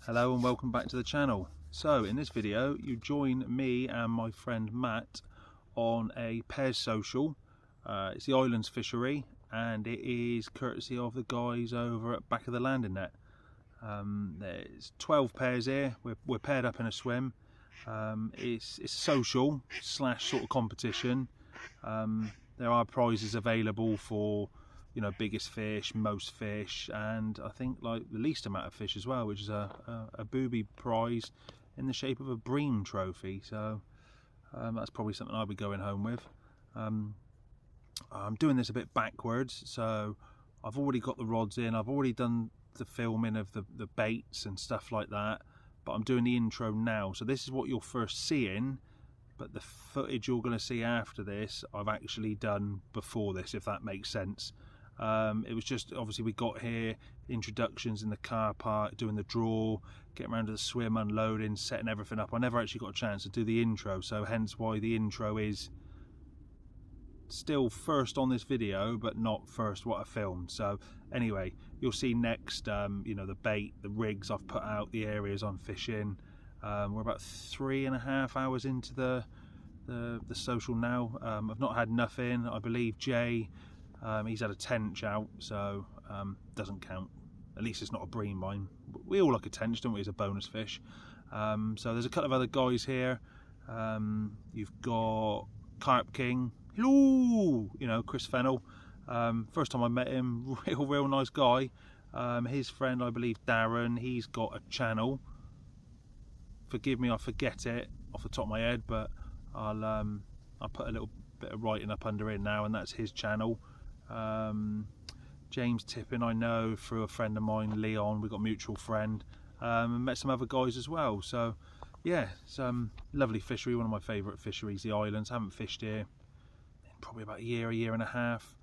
Hello and welcome back to the channel. So in this video you join me and my friend Matt on a pairs social. It's the Islands fishery and it is courtesy of the guys over at Back of the Landing Net. There's 12 pairs here. We're paired up in a swim. It's social slash sort of competition. There are prizes available for, you know, biggest fish, most fish, and I think like the least amount of fish as well, which is a booby prize in the shape of a bream trophy. So that's probably something I'll be going home with. I'm doing this a bit backwards, so I've already got the rods in, I've already done the filming of the baits and stuff like that, but I'm doing the intro now. So this is what you're first seeing, but the footage you're going to see after this I've actually done before this, if that makes sense. It was just, obviously we got here, introductions in the car park, doing the draw, getting around to the swim, unloading, setting everything up. I never actually got a chance to do the intro, so hence why the intro is still first on this video but not first what I filmed. So anyway, you'll see next, you know, the bait, the rigs I've put out, the areas I'm fishing. We're about 3.5 hours into the social now. I've not had nothing. I believe Jay, he's had a tench out, so doesn't count. At least it's not a bream mine. We all like a tench, don't we, as a bonus fish. So there's a couple of other guys here. You've got Carp King, hello, you know, Chris Fennell. First time I met him, real nice guy. His friend, I believe Darren, he's got a channel. Forgive me, I forget it off the top of my head, but I'll put a little bit of writing up under it now, and that's his channel. James Tippin I know through a friend of mine, Leon. We've got a mutual friend, and met some other guys as well. So yeah, it's lovely fishery, one of my favourite fisheries, the Islands. Haven't fished here in probably about a year and a half.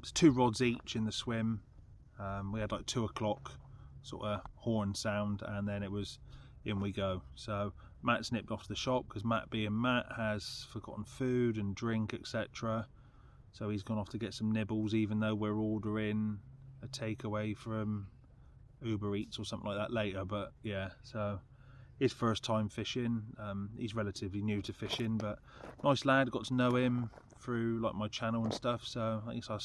It's 2 rods each in the swim. We had like 2 o'clock sort of horn sound, and then it was in we go. So Matt's nipped off to the shop because Matt, being Matt, has forgotten food and drink, etc. So he's gone off to get some nibbles, even though we're ordering a takeaway from Uber Eats or something like that later. But yeah, so his first time fishing. He's relatively new to fishing, but nice lad. Got to know him through like my channel and stuff. So I think it's our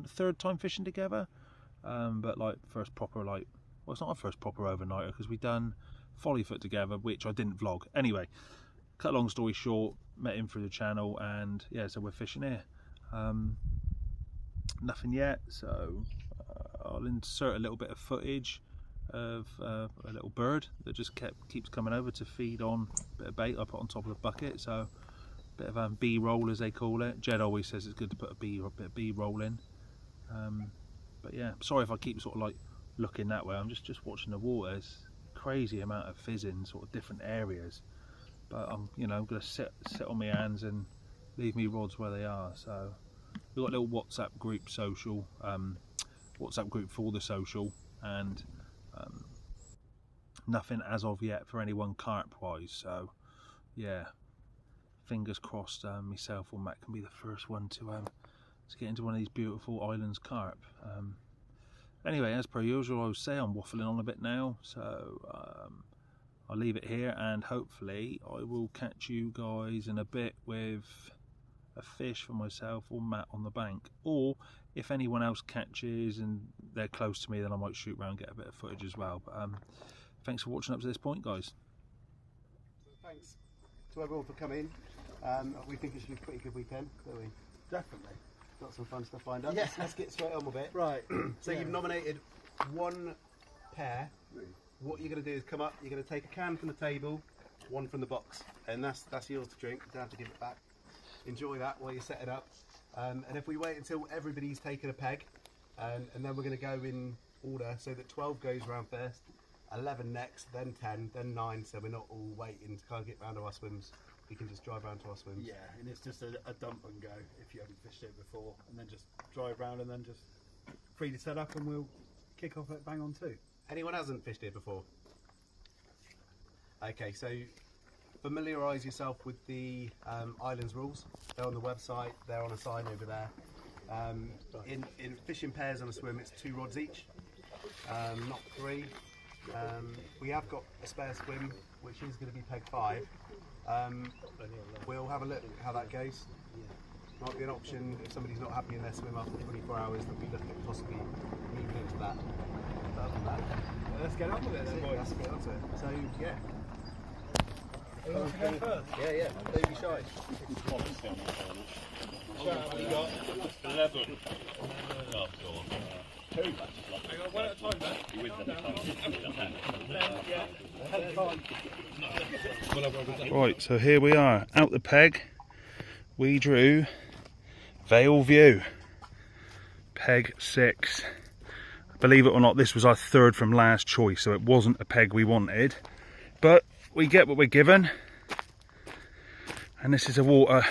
third time fishing together. But like first proper, like, well, it's not our first proper overnighter because we done Follyfoot together, which I didn't vlog. Anyway, cut a long story short, met him through the channel, and yeah, so we're fishing here. Nothing yet, so I'll insert a little bit of footage of a little bird that just keeps coming over to feed on a bit of bait I put on top of the bucket. So a bit of B-roll, as they call it. Jed always says it's good to put a bit of B-roll in. But yeah, sorry if I keep sort of like looking that way. I'm just watching the water. It's crazy amount of fizzing, sort of different areas. But I'm, you know, gonna sit on my hands and leave me rods where they are. So we've got a little WhatsApp group social, WhatsApp group for the social, and nothing as of yet for anyone carp wise. So yeah, fingers crossed myself or Matt can be the first one to get into one of these beautiful Islands carp. Anyway, as per usual, I would say I'm waffling on a bit now, so I'll leave it here, and hopefully I will catch you guys in a bit with a fish for myself or Matt on the bank. Or if anyone else catches and they're close to me, then I might shoot around and get a bit of footage as well. But thanks for watching up to this point, guys. Thanks to everyone for coming. We think it should be a pretty good weekend, don't we? Definitely. Got some fun stuff lined up. Yeah. Let's get straight on with it. Right. So you've nominated 1 pair. What you're going to do is come up, you're going to take a can from the table, 1 from the box, and that's yours to drink. You don't have to give it back. Enjoy that while you set it up. And if we wait until everybody's taken a peg, and then we're going to go in order so that 12 goes round first, 11 next, then 10, then 9, so we're not all waiting to kind of get round to our swims. We can just drive around to our swims. Yeah, and it's just a dump and go if you haven't fished it before, and then just drive around and then just free to set up, and we'll kick off at bang on 2. Anyone hasn't fished here before? Okay, so familiarise yourself with the Islands rules. They're on the website, they're on a sign over there. In fishing pairs on a swim, it's 2 rods each. not 3. We have got a spare swim, which is going to be peg 5. We'll have a look at how that goes. Might be an option if somebody's not happy in their swim after 24 hours that we look at possibly moving into that. But other than that, Let's get on with it then, boys. let's get onto it. So yeah. Who wants to go first? Yeah, don't be shy. What you got? 11. Oh, Hang on, one at a time, man. you with them. Right, so here we are, out the peg. We drew Vale View, peg 6. Believe it or not, this was our 3rd from last choice, so it wasn't a peg we wanted. But we get what we're given. And this is a water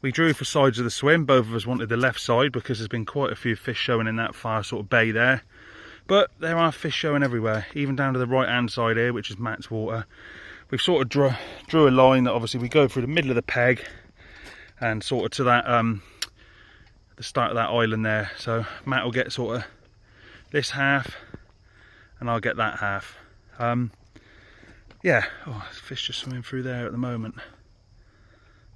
we drew for sides of the swim. Both of us wanted the left side because there's been quite a few fish showing in that far sort of bay there. But there are fish showing everywhere, even down to the right hand side here, which is Matt's water. We've sort of drew a line that obviously we go through the middle of the peg and sort of to that the start of that island there. So Matt will get sort of this half and I'll get that half. Yeah, oh, fish just swimming through there at the moment.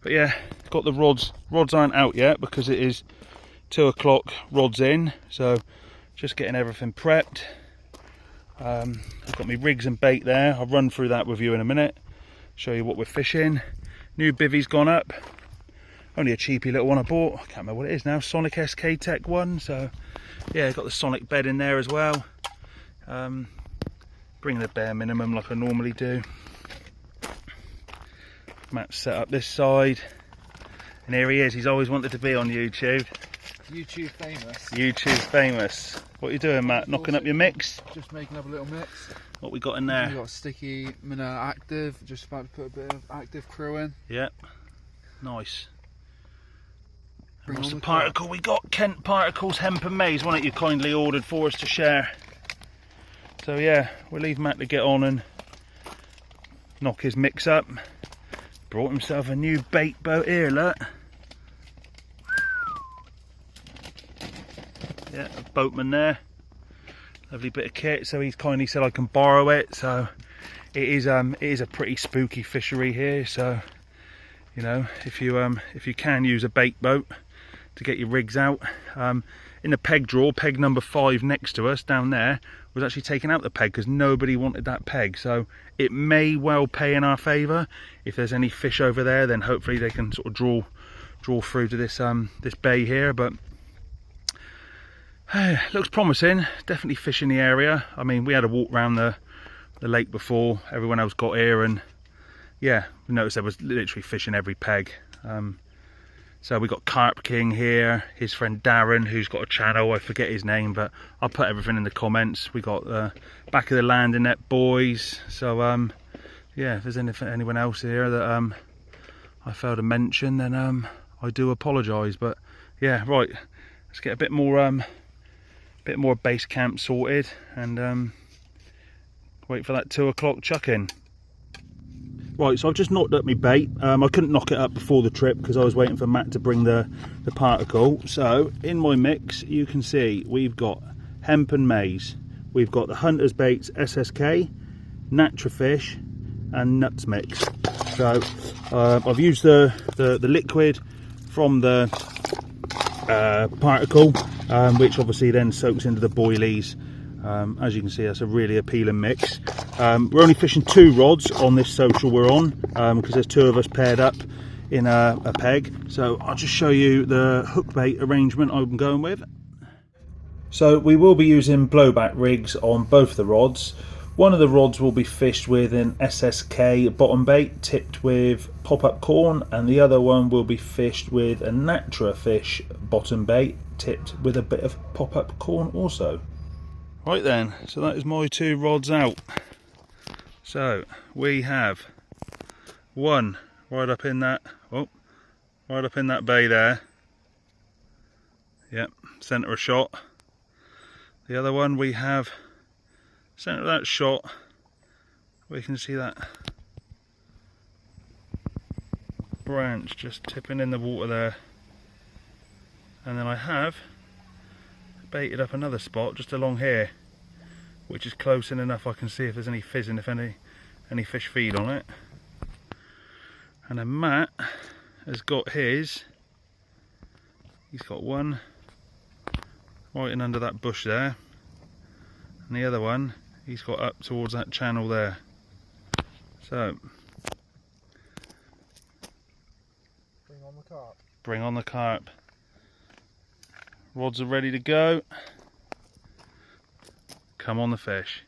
But yeah, got the rods. Rods aren't out yet because it is 2 o'clock, rods in. So just getting everything prepped. I've got my rigs and bait there. I'll run through that with you in a minute. Show you what we're fishing. New bivvy's gone up. Only a cheapy little one I bought. I can't remember what it is now. Sonic SK Tech one. So yeah, got the Sonic bed in there as well. Bring the bare minimum like I normally do. Matt's set up this side. And here he is. He's always wanted to be on YouTube. YouTube famous. YouTube famous. What are you doing, Matt? Knocking up your mix? Just making up a little mix. What we got in We've there? got Sticky Manila Active. Just about to put a bit of active crew in. Yep. Nice. Bring What's on the the particle we got? Kent Particles Hemp and Maize, wasn't it you kindly ordered for us to share? So yeah, we'll leave Matt to get on and knock his mix up. Brought himself a new bait boat here, look. Yeah, a boatman there. Lovely bit of kit, so he's kindly said I can borrow it. So it is a pretty spooky fishery here, so you know, if you can use a bait boat to get your rigs out. In the peg drawer, peg number 5 next to us down there was actually taking out the peg because nobody wanted that peg, so it may well pay in our favour. If there's any fish over there, then hopefully they can sort of draw through to this this bay here. But looks promising. Definitely fish in the area. I mean, we had a walk around the lake before everyone else got here, and yeah, we noticed there was literally fish in every peg. So we got Carp King here, his friend Darren, who's got a channel, I forget his name, but I'll put everything in the comments. We got Back of the Landing Net Boys. So yeah, if there's anyone else here that I failed to mention, then I do apologise. But yeah, right, let's get a bit more base camp sorted and wait for that 2 o'clock chuck-in. Right, so I've just knocked up my bait. I couldn't knock it up before the trip because I was waiting for Matt to bring the particle. So in my mix, you can see we've got hemp and maize. We've got the Hunter's Baits SSK, Natrafish, and nuts mix. So I've used the liquid from the particle, which obviously then soaks into the boilies. As you can see, that's a really appealing mix. We're only fishing 2 rods on this social we're on because there's 2 of us paired up in a peg. So I'll just show you the hook bait arrangement I'm going with. So we will be using blowback rigs on both the rods. One of the rods will be fished with an SSK bottom bait tipped with pop-up corn, and the other one will be fished with a Natrafish bottom bait tipped with a bit of pop-up corn also. Right then, so that is my 2 rods out. So we have one right up in that, right up in that bay there. Yep, centre of shot. The other one we have centre of that shot. We can see that branch just tipping in the water there. And then I have baited up another spot just along here. which is close in enough I can see if there's any fizzing, if any fish feed on it. And then Matt has got his, he's got one right in under that bush there, and the other one he's got up towards that channel there. So Bring on the carp. bring on the carp. Rods are ready to go. Come on the fish.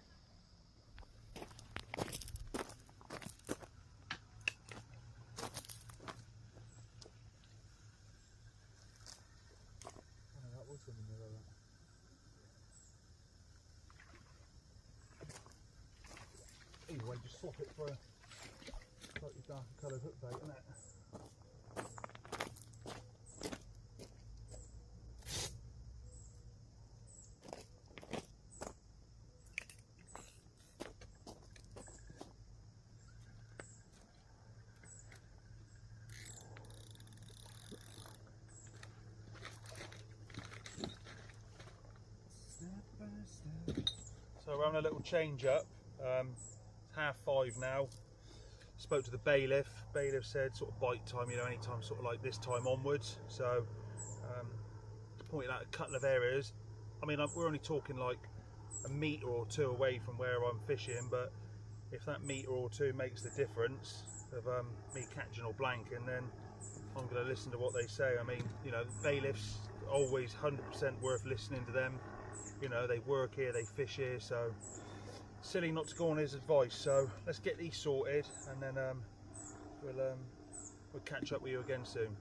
Anyway, just swap it for a slightly darker coloured hook bait, isn't it? So we're having a little change up. It's 5:30 now. Spoke to the bailiff. Bailiff said sort of bite time, you know, anytime sort of like this time onwards. So pointed out a couple of areas. I mean, we're only talking like a metre or two away from where I'm fishing, but if that metre or two makes the difference of me catching or blanking, then I'm going to listen to what they say. I mean, you know, bailiffs always 100% worth listening to them. You know, they work here, they fish here, so silly not to go on his advice. So let's get these sorted, and then we'll catch up with you again soon.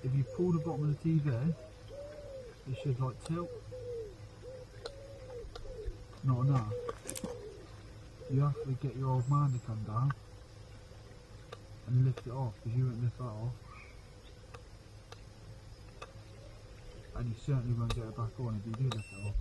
If you pull the bottom of the TV, it should like tilt. Not enough. You have to get your old man to come down and lift it off, because you won't lift that off. And you certainly won't get it back on if you do lift it off.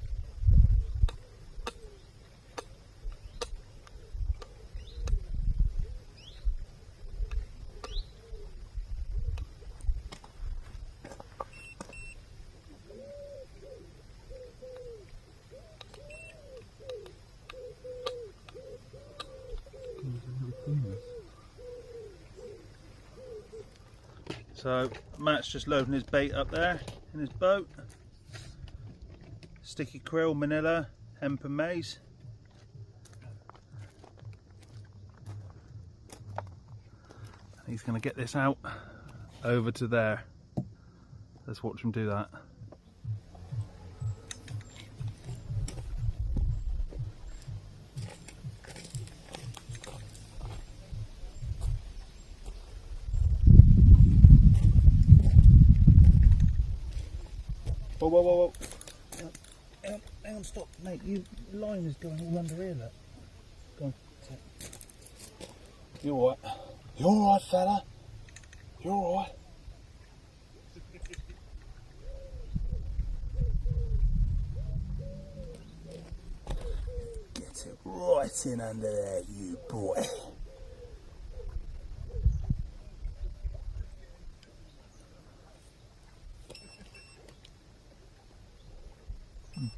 So Matt's just loading his bait up there in his boat. Sticky krill, manila, hemp and maize. He's going to get this out over to there. Let's watch him do that. Whoa, whoa, whoa, whoa. Hang on, stop, mate. Your line is going all under here, look. Go on. You alright? You alright, fella? You alright? Get it right in under there, you boy.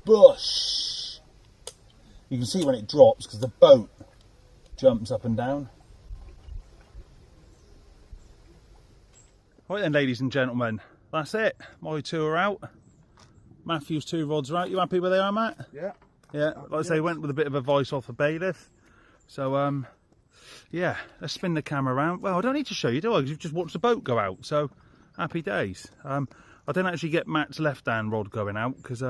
Bush! You can see when it drops because the boat jumps up and down. Right then, ladies and gentlemen, that's it. My two are out. Matthew's two rods are out. You happy where they are, Matt? Yeah. Yeah, like I say, went with a bit of advice off the bailiff. So, yeah, let's spin the camera around. Well, I don't need to show you, do I? Because you've just watched the boat go out. So, happy days. I didn't actually get Matt's left-hand rod going out because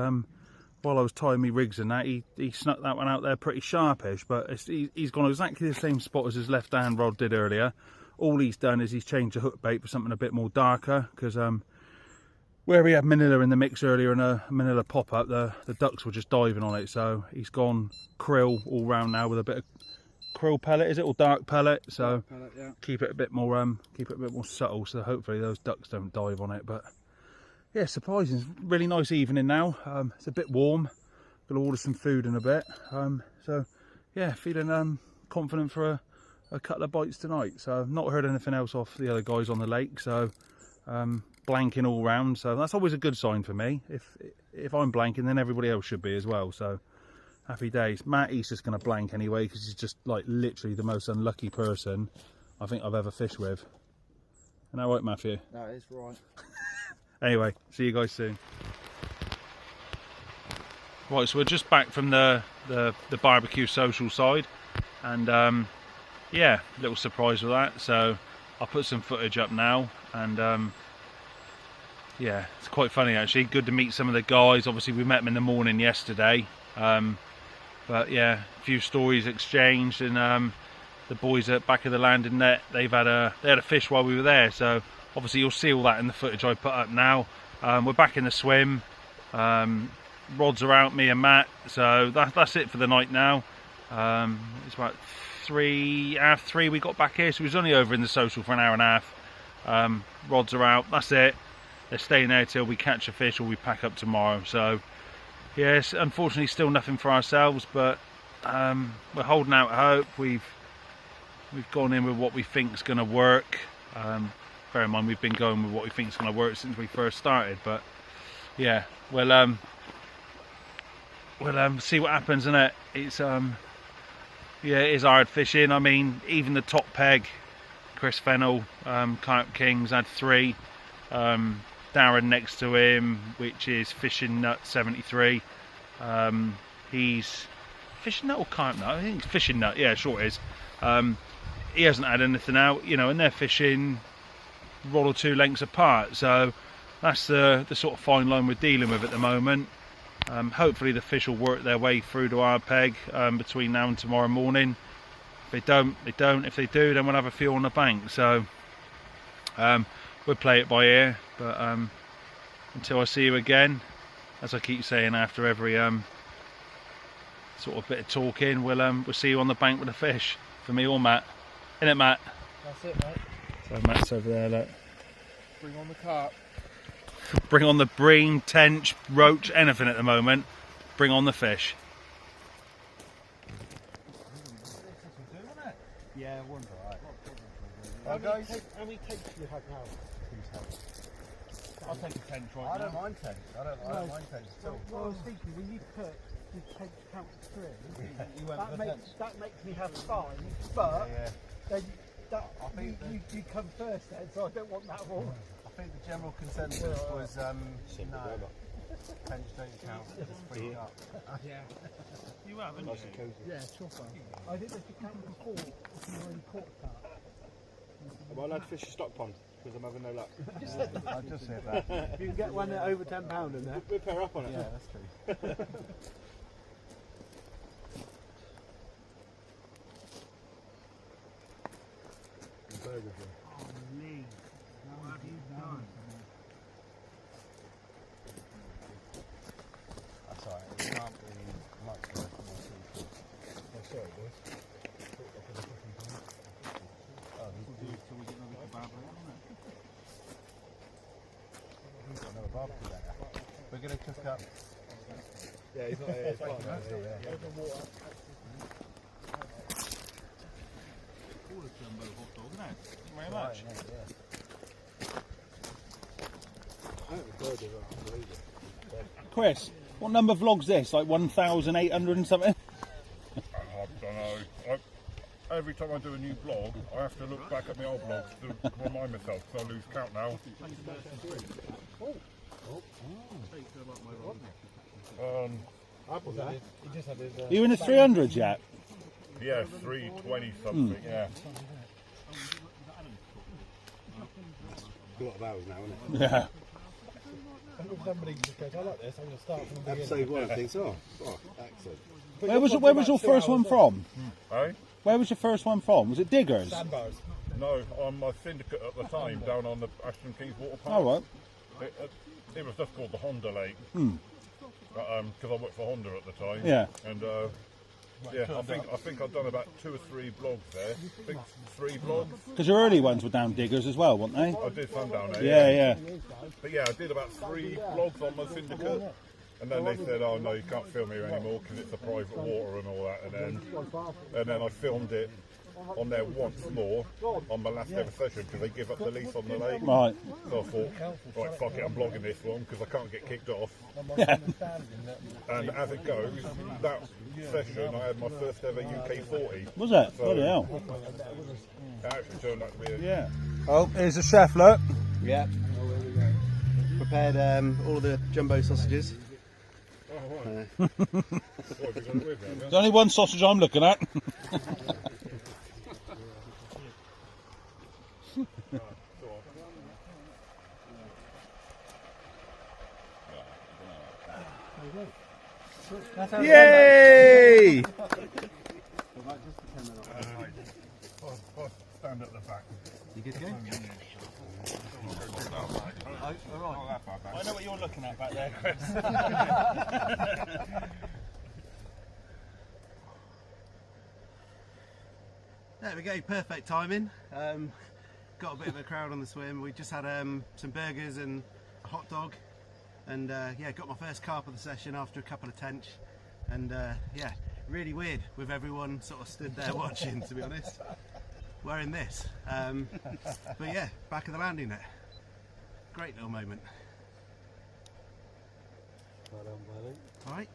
while I was tying my rigs and that, he snuck that one out there pretty sharpish. But he's gone exactly the same spot as his left-hand rod did earlier. All he's done is he's changed the hook bait for something a bit more darker because where we had Manila in the mix earlier and a Manila pop-up, the ducks were just diving on it, so he's gone krill all round now with a bit of krill pellet, is it, or dark pellet? So Pellet, yeah. keep it a bit more subtle, so hopefully those ducks don't dive on it. But yeah, surprising, really nice evening now. It's a bit warm, gonna order some food in a bit. So yeah, feeling confident for a couple of bites tonight. So I've not heard anything else off the other guys on the lake, so blanking all round, so that's always a good sign for me. If I'm blanking, then everybody else should be as well, so happy days. Matt, he's just going to blank anyway, because he's just like literally the most unlucky person I think I've ever fished with. Isn't that right, Matthew? That is right. Anyway, see you guys soon. Right, so we're just back from the barbecue social side, and yeah, little surprise with that, so I'll put some footage up now. And yeah, it's quite funny actually, good to meet some of the guys. Obviously we met them in the morning yesterday, but yeah, a few stories exchanged, and the boys at back of the landing net, they had a fish while we were there, so obviously you'll see all that in the footage I put up now. We're back in the swim, rods are out, me and Matt, so that's it for the night now. It's about half three we got back here, so we was only over in the social for an hour and a half. Rods are out, that's it. They're staying there till we catch a fish or we pack up tomorrow. So yes, unfortunately still nothing for ourselves, but we're holding out hope. We've gone in with what we think is going to work. Bear in mind we've been going with what we think is going to work since we first started, but yeah, we'll see what happens, innit? It's yeah, it is hard fishing. I mean, even the top peg, Chris Fennell, Carp Kings, had 3. Darren next to him, which is Fishing Nut 73. He's Fishing Nut or Carp Nut? I think it's Fishing Nut, yeah, sure it is. He hasn't had anything out, you know, and they're fishing rod or 2 lengths apart. So that's the sort of fine line we're dealing with at the moment. Hopefully the fish will work their way through to our peg between now and tomorrow morning. If they don't, they don't. If they do, then we'll have a few on the bank. So we'll play it by ear. But until I see you again, as I keep saying after every sort of bit of talking, we'll see you on the bank with the fish. For me or Matt. Innit, Matt? That's it, mate. So Matt's over there, look. Bring on the carp. Bring on the bream, tench, roach, anything at the moment. Bring on the fish. Yeah, one's alright. How many takes do you have now? I'll take a tench right I don't mind tench. I don't mind tench at all. Well, I was thinking, when you put the tench count to 3, You went for tench. that makes me have 5, but Yeah. then that, I think you come first then, so I don't want that one. I think the general consensus was no. Tench don't count. Just bring it up. Yeah. You haven't you? Yeah, chopper. I think they should count before if you already caught that. Am I allowed to fish a stock pond? Because I'm having no luck. I just said that. You can get one at over £10 in there. We'll pair up on it. Yeah, that's true. Oh, Lee, what have you done? That's alright. It can't be much worse than my seafood. Oh, sorry, boys. We've got another barbecue later. We're going to cook up. Yeah, he's not here. He's fine. Thank you very much. Chris, what number vlog's this? Like 1,800 and something? I don't know. Every time I do a new vlog, I have to look back at my old vlogs to remind myself, because I lose count now. Are you in the 300s yet? Yeah, 320 something, yeah. A lot of hours now, isn't it? Yeah. Somebody just goes, I like this, I'm going to start from the Episode 1 thinks, oh, excellent. Where was your first one from? Hey? Where was your first one from? Was it Diggers? sandbars. No, on my syndicate at the time, down on the Ashton Keynes water park. All right. it was just called the Honda Lake. Because I worked for Honda at the time. Yeah. And yeah, I think I've done about 2 or 3 blogs there. I think 3 blogs. Because your early ones were down diggers as well, weren't they? I did some down there. Yeah. But yeah, I did about 3 blogs on my syndicate. And then they said, oh no, you can't film here anymore because it's a private water and all that. And then I filmed it on there once more on my last ever session because they give up the lease on the lake. Right. So I thought, right, fuck it, I'm blogging this one because I can't get kicked off. Yeah. And as it goes, that session I had my first ever UK 40. Was it? So, Bloody hell. It actually turned out to be a... Yeah. Oh, here's the chef, look. Yeah. Prepared all the jumbo sausages. What have you got it with then? There's only one sausage I'm looking at. Yay! I'll stand at the back. You good to go? I know what you're looking at back there, Chris. There we go, perfect timing. Got a bit of a crowd on the swim. We just had some burgers and a hot dog. And yeah, got my first carp of the session after a couple of tench. And yeah, really weird with everyone sort of stood there watching, to be honest. Wearing this. But yeah, back of the landing net. Great little moment. All right.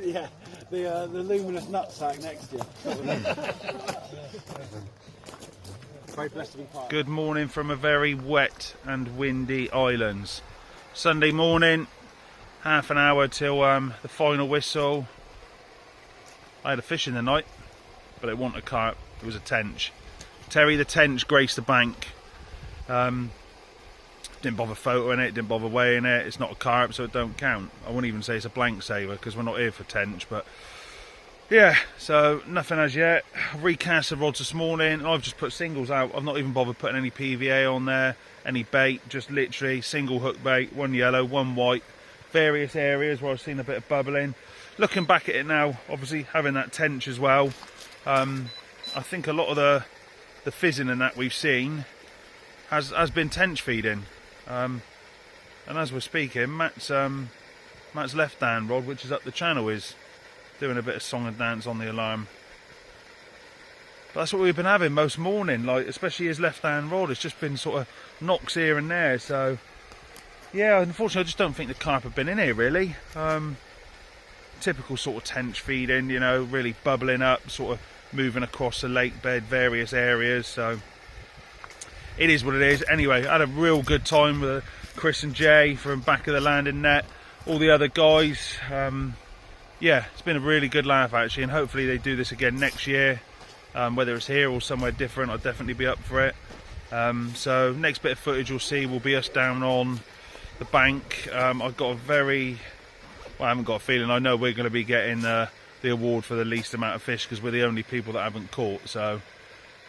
Yeah, the luminous nutsack next to you. Very blessed to be part. Good morning from a very wet and windy islands. Sunday morning, half an hour till the final whistle. I had a fish in the night, but it wasn't a carp, it was a tench. Terry the tench graced the bank. Didn't bother photoing it, didn't bother weighing it. It's not a carp, so it don't count. I wouldn't even say it's a blank saver because we're not here for tench, but yeah, so nothing as yet. I've recast the rods this morning. I've just put singles out. I've not even bothered putting any PVA on there, any bait, just literally single hook bait, one yellow, one white, various areas where I've seen a bit of bubbling. Looking back at it now, obviously having that tench as well, I think a lot of the fizzing and that we've seen has been tench feeding. And as we're speaking, Matt's left hand rod, which is up the channel, is doing a bit of song and dance on the alarm. But that's what we've been having most morning, like especially his left hand rod. It's just been sort of knocks here and there. So yeah, unfortunately, I just don't think the carp have been in here really. Typical sort of tench feeding, you know, really bubbling up, sort of moving across the lake bed, various areas. So it is what it is. Anyway, I had a real good time with Chris and Jay from back of the landing net, all the other guys. Yeah, it's been a really good laugh actually, and hopefully they do this again next year. Whether it's here or somewhere different, I'll definitely be up for it. So next bit of footage you'll see will be us down on the bank. I've got a very, well, I haven't got a feeling, I know we're going to be getting the award for the least amount of fish because we're the only people that haven't caught. So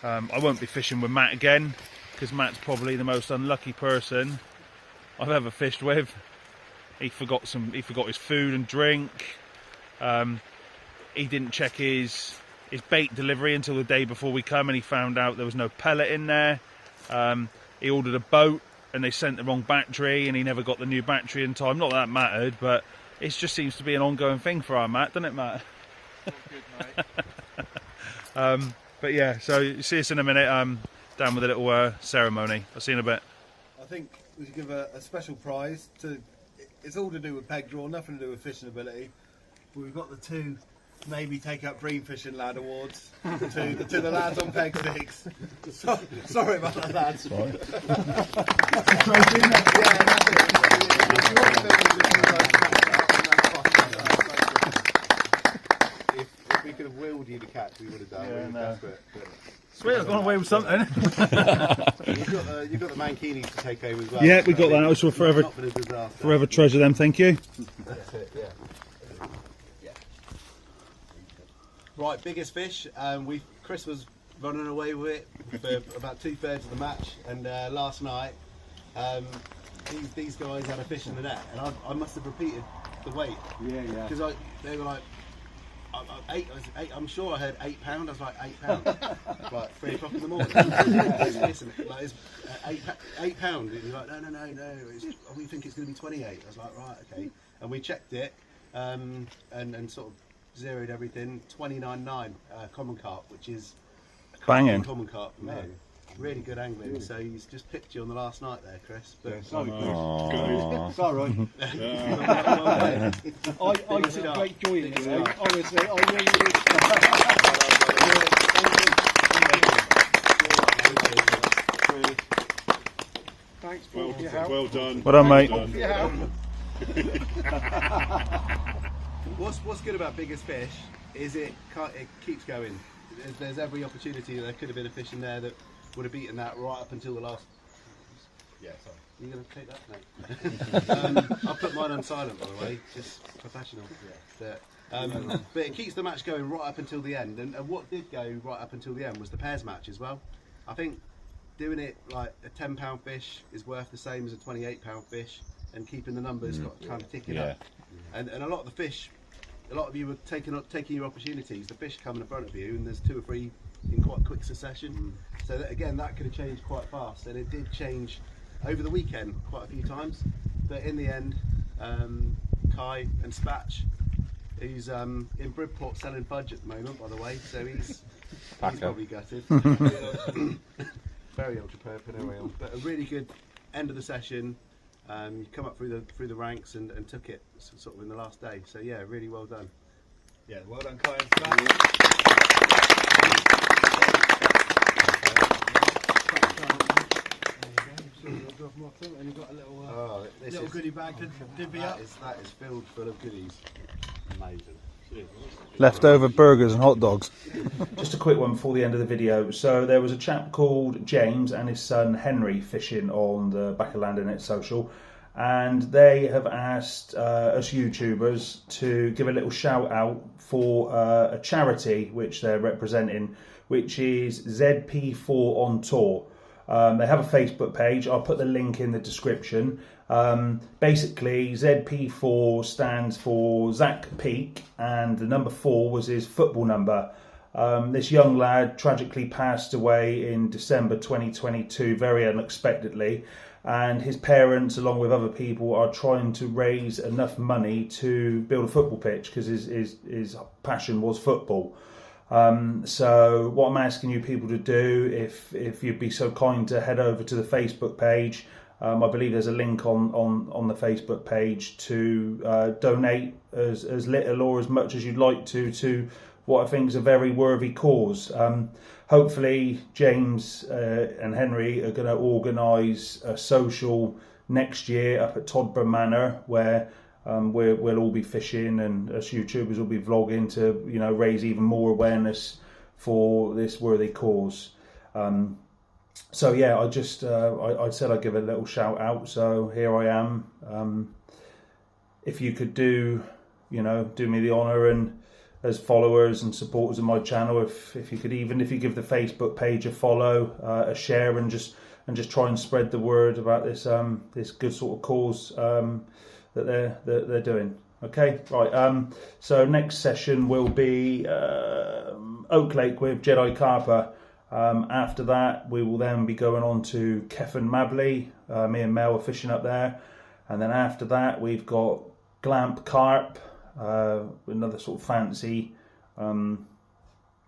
I won't be fishing with Matt again, because Matt's probably the most unlucky person I've ever fished with. He forgot his food and drink. He didn't check his bait delivery until the day before we come, and he found out there was no pellet in there. He ordered a boat and they sent the wrong battery, and he never got the new battery in time. Not that that mattered, but it just seems to be an ongoing thing for our Matt, doesn't it, Matt? Good, mate. But yeah, so you see us in a minute. Down with a little ceremony. I'll see you in a bit. I think we should give a special prize to. It's all to do with peg draw, nothing to do with fishing ability. But we've got the 2 maybe take up bream fishing lad awards to the lads on peg sticks. Sorry about that, lads. Sorry. If we could have willed you to catch, we would have done. Yeah, We were no. desperate, but Sweet, I've gone away with something. you've got the mankini to take home as well. Yeah, we got that. I shall It's not been a disaster. forever treasure them. Thank you. That's it, yeah. Right, biggest fish. Chris was running away with it for about 2/3 of the match, and last night these guys had a fish in the net, and I must have repeated the weight. Yeah. Because they were like, I'm sure I heard £8. I was like, £8, like 3 o'clock in the morning. Listen, like it's £8, and you're like, no. We think it's going to be 28. I was like, right, okay, and we checked it, and sort of zeroed everything. 29.9 common carp, which is a banging common carp for me. Really good angling. So he's just picked you on the last night there, Chris. But Sorry. It's all right. I took great joy in it. Honestly, I really did. Thanks, Paul, for your help. Well done. Well done, mate. For your help. What's good about biggest fish is it keeps going. There's every opportunity. There could have been a fish in there that would have beaten that right up until the last. Yeah, sorry. Are you going to take that? No. I'll put mine on silent, by the way, just professional. But it keeps the match going right up until the end. And what did go right up until the end was the pairs match as well. I think doing it like a £10 fish is worth the same as a £28 fish, and keeping the numbers kind of ticking up. And a lot of the fish, a lot of you were taking your opportunities. The fish come in front of you, and there's 2 or 3 in quite quick succession. So that, again, that could have changed quite fast, and it did change over the weekend quite a few times. But in the end, Kai and Spatch, who's in Bridport selling fudge at the moment, by the way, so he's probably gutted. Very entrepreneurial, but a really good end of the session. You come up through the ranks and took it sort of in the last day. So yeah, really well done. Yeah, well done, Kai and Spatch. And you've got a little goodie bag to divvy up. That is filled full of goodies. Amazing. leftover burgers and hot dogs. Just a quick one before the end of the video. So there was a chap called James and his son Henry fishing on the back of Landinette Social, and they have asked us YouTubers to give a little shout out for a charity which they're representing, which is ZP4 on Tour. They have a Facebook page. I'll put the link in the description. Basically, ZP4 stands for Zach Peak, and the number 4 was his football number. This young lad tragically passed away in December 2022, very unexpectedly, and his parents, along with other people, are trying to raise enough money to build a football pitch, because his passion was football. So what I'm asking you people to do, if you'd be so kind to head over to the Facebook page, I believe there's a link on the Facebook page to donate as little or as much as you'd like to what I think is a very worthy cause. Hopefully James and Henry are going to organise a social next year up at Todburn Manor, where we'll all be fishing, and us YouTubers will be vlogging to, you know, raise even more awareness for this worthy cause. So yeah, I said I'd give a little shout out, so here I am. If you could do me the honour, and as followers and supporters of my channel, if you give the Facebook page a follow, a share, and just try and spread the word about this this good sort of cause that they're doing. Okay, right. So next session will be Oak Lake with Jedi Carper. After that, we will then be going on to Keffin Mabley. Me and Mel are fishing up there, and then after that we've got Glamp Carp, another sort of fancy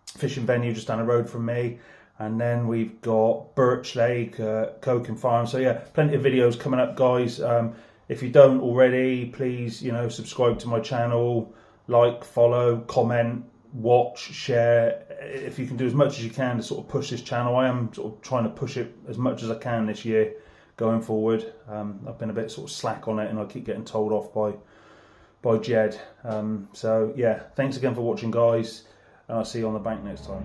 fishing venue just down the road from me. And then we've got Birch Lake, Coking Farm. So yeah, plenty of videos coming up, guys. If you don't already, please, subscribe to my channel, like, follow, comment, watch, share. If you can do as much as you can to sort of push this channel. I am sort of trying to push it as much as I can this year going forward. I've been a bit sort of slack on it, and I keep getting told off by Jed. So yeah, thanks again for watching, guys, and I'll see you on the bank next time.